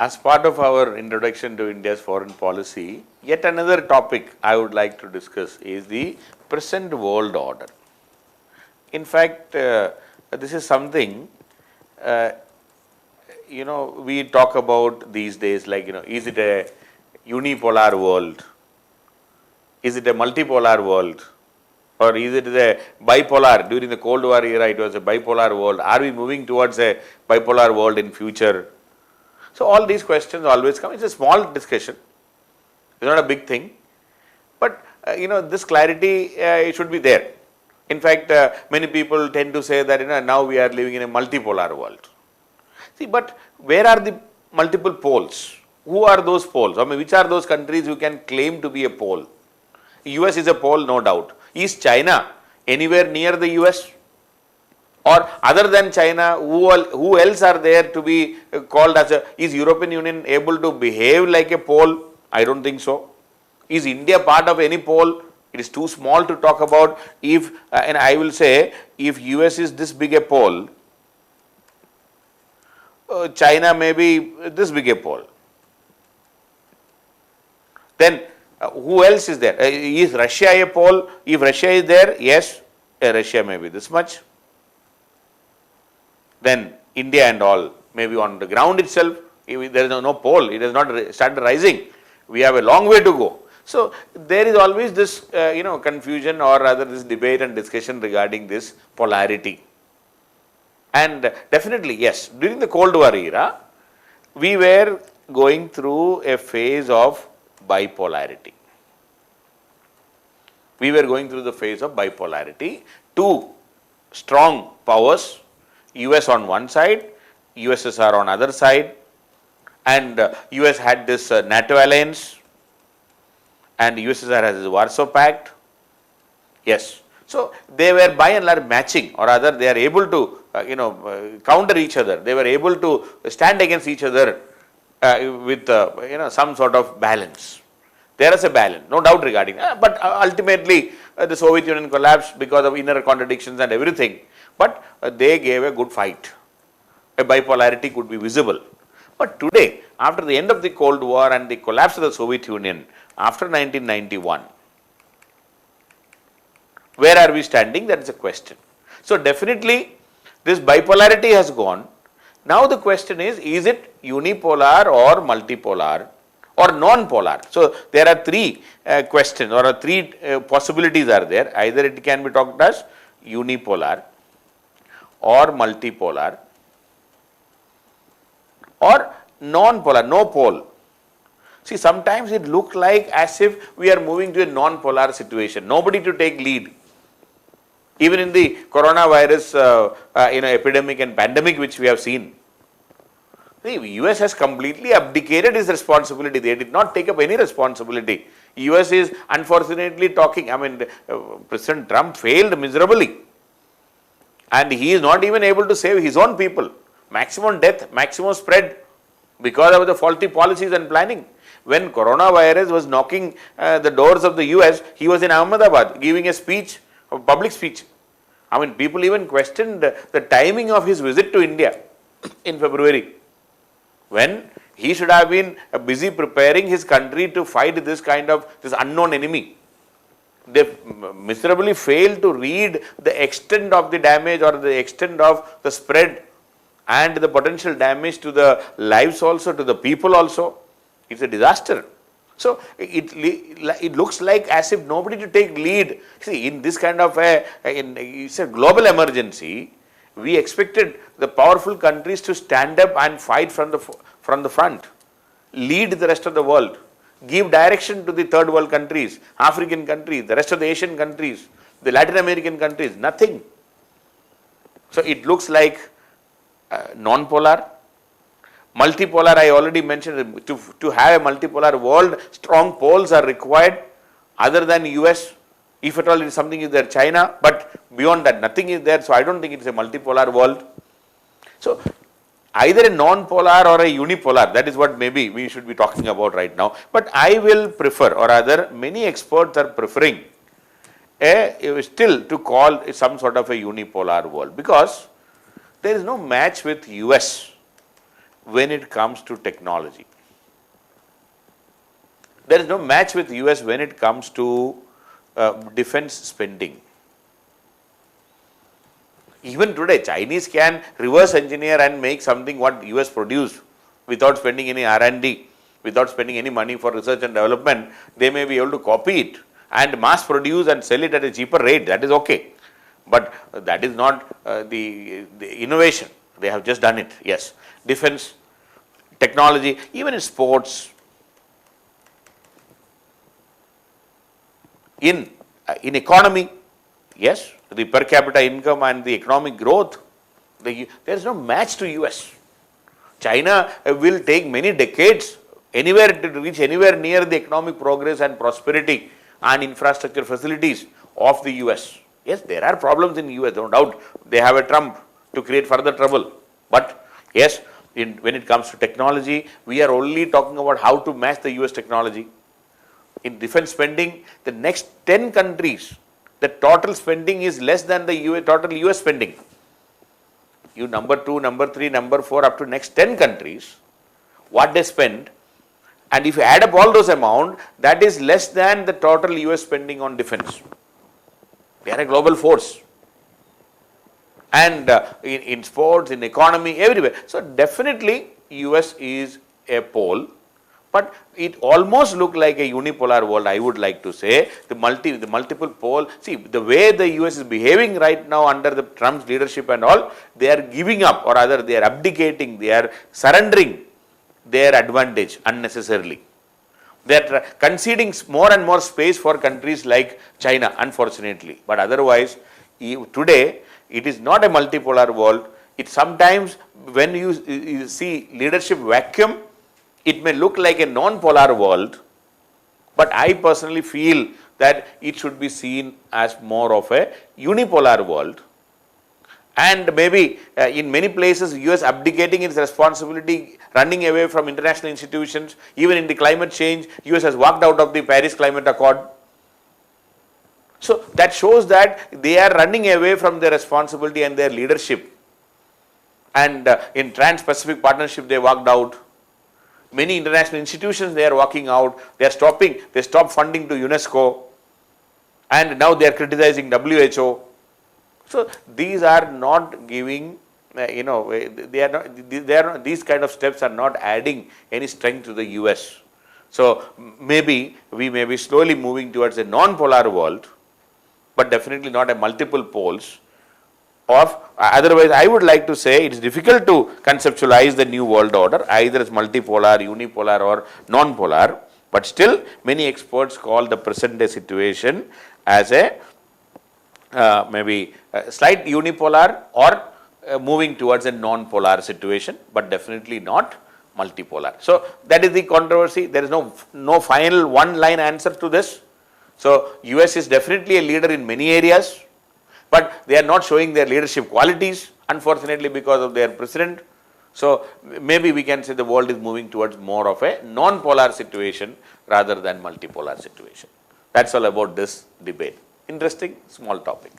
As part of our introduction to India's foreign policy, yet another topic I would like to discuss is the present world order. In fact, this is something, uh, we talk about these days, like, is it a unipolar world? Is it a multipolar world? Or is it a bipolar? During the Cold War era, it was a bipolar world. Are we moving towards a bipolar world in future? So all these questions always come. It's a small discussion. It's not a big thing. But, this clarity it should be there. In fact, many people tend to say that, now we are living in a multipolar world. See, but where are the multiple poles? Who are those poles? I mean, which are those countries who can claim to be a pole? US is a pole, no doubt. Is China anywhere near the US? Or other than China, who else are there to be called as a, is European Union able to behave like a pole? I don't think so. Is India part of any pole? It is too small to talk about. If, and I will say, if US is this big a pole, China may be this big a pole. Then who else is there? Is Russia a pole? If Russia is there, yes, Russia may be this much. Then India and all, maybe on the ground itself, there is no pole, it has not started rising. We have a long way to go. So there is always this, confusion or rather this debate and discussion regarding this polarity. And definitely, yes, during the Cold War era, we were going through a phase of bipolarity. We were going through the phase of bipolarity. Two strong powers, US on one side, USSR on other side, and US had this NATO alliance, and USSR has the Warsaw Pact. Yes. So they were by and large matching, or rather they are able to, counter each other. They were able to stand against each other with, some sort of balance. There is a balance, no doubt regarding that. But ultimately, the Soviet Union collapsed because of inner contradictions and everything. But they gave a good fight. A bipolarity could be visible. But today, after the end of the Cold War and the collapse of the Soviet Union, after 1991, where are we standing? That is a question. So definitely, this bipolarity has gone. Now the question is it unipolar or multipolar or non-polar? So there are three questions or three possibilities are there. Either it can be talked as unipolar or multipolar or non-polar, no pole. See, sometimes it looks like as if we are moving to a non-polar situation, nobody to take lead. Even in the coronavirus epidemic and pandemic which we have seen, the US has completely abdicated its responsibility. They did not take up any responsibility. US is unfortunately talking, President Trump failed miserably. And he is not even able to save his own people. Maximum death, maximum spread because of the faulty policies and planning. When coronavirus was knocking the doors of the US, he was in Ahmedabad giving a speech, a public speech. People even questioned the timing of his visit to India in February, when he should have been busy preparing his country to fight this unknown enemy. They miserably failed to read the extent of the damage or the extent of the spread and the potential damage to the lives also, to the people also. It's a disaster. So it looks like as if nobody to take lead. See, in this kind of it's a global emergency, we expected the powerful countries to stand up and fight from the front, lead the rest of the world, give direction to the third world countries, African countries, the rest of the Asian countries, the Latin American countries, nothing. So it looks like non-polar. Multipolar, I already mentioned, to have a multipolar world, strong poles are required other than US. If at all something is there, China, but beyond that nothing is there. So I don't think it is a multipolar world. So either a non-polar or a unipolar, that is what maybe we should be talking about right now. But I will prefer, or rather many experts are preferring still to call some sort of a unipolar world, because there is no match with US. when it comes to technology. There is no match with US when it comes to defense spending. Even today, Chinese can reverse engineer and make something what US produce without spending any R&D, without spending any money for research and development. They may be able to copy it and mass produce and sell it at a cheaper rate. That is okay. But that is not the innovation. They have just done it. Yes. Defense, technology, even in sports, in economy, yes, the per capita income and the economic growth, there is no match to US. China will take many decades anywhere to reach anywhere near the economic progress and prosperity and infrastructure facilities of the US. Yes, there are problems in US, no doubt. They have a Trump to create further trouble. But yes, when it comes to technology, we are only talking about how to match the US technology. In defense spending, the next 10 countries, the total spending is less than the total US spending. You number 2, number 3, number 4, up to next 10 countries, what they spend, and if you add up all those amount, that is less than the total US spending on defense. They are a global force. And in sports, in economy, everywhere. So definitely US is a pole. But it almost looked like a unipolar world, I would like to say. The multiple pole. See, the way the US is behaving right now under the Trump's leadership and all, they are giving up, or rather they are abdicating, they are surrendering their advantage unnecessarily. They are conceding more and more space for countries like China, unfortunately. But otherwise, today, it is not a multipolar world. It sometimes, when you see leadership vacuum, it may look like a non-polar world, but I personally feel that it should be seen as more of a unipolar world. And maybe in many places, US abdicating its responsibility, running away from international institutions, even in the climate change, US has walked out of the Paris Climate Accord. So that shows that they are running away from their responsibility and their leadership. And in Trans-Pacific Partnership, they walked out. Many international institutions, they are walking out, they are stopping, they stopped funding to UNESCO, and now they are criticizing WHO. So these are not giving, these kind of steps are not adding any strength to the US. So maybe we may be slowly moving towards a non-polar world, but definitely not a multiple poles. Otherwise, I would like to say it is difficult to conceptualize the new world order either as multipolar, unipolar or non-polar, but still many experts call the present day situation as a maybe a slight unipolar or moving towards a non-polar situation, but definitely not multipolar. So that is the controversy. There is no final one-line answer to this. So US is definitely a leader in many areas, but they are not showing their leadership qualities, unfortunately, because of their president. So maybe we can say the world is moving towards more of a non-polar situation rather than multipolar situation. That's all about this debate. Interesting, small topic.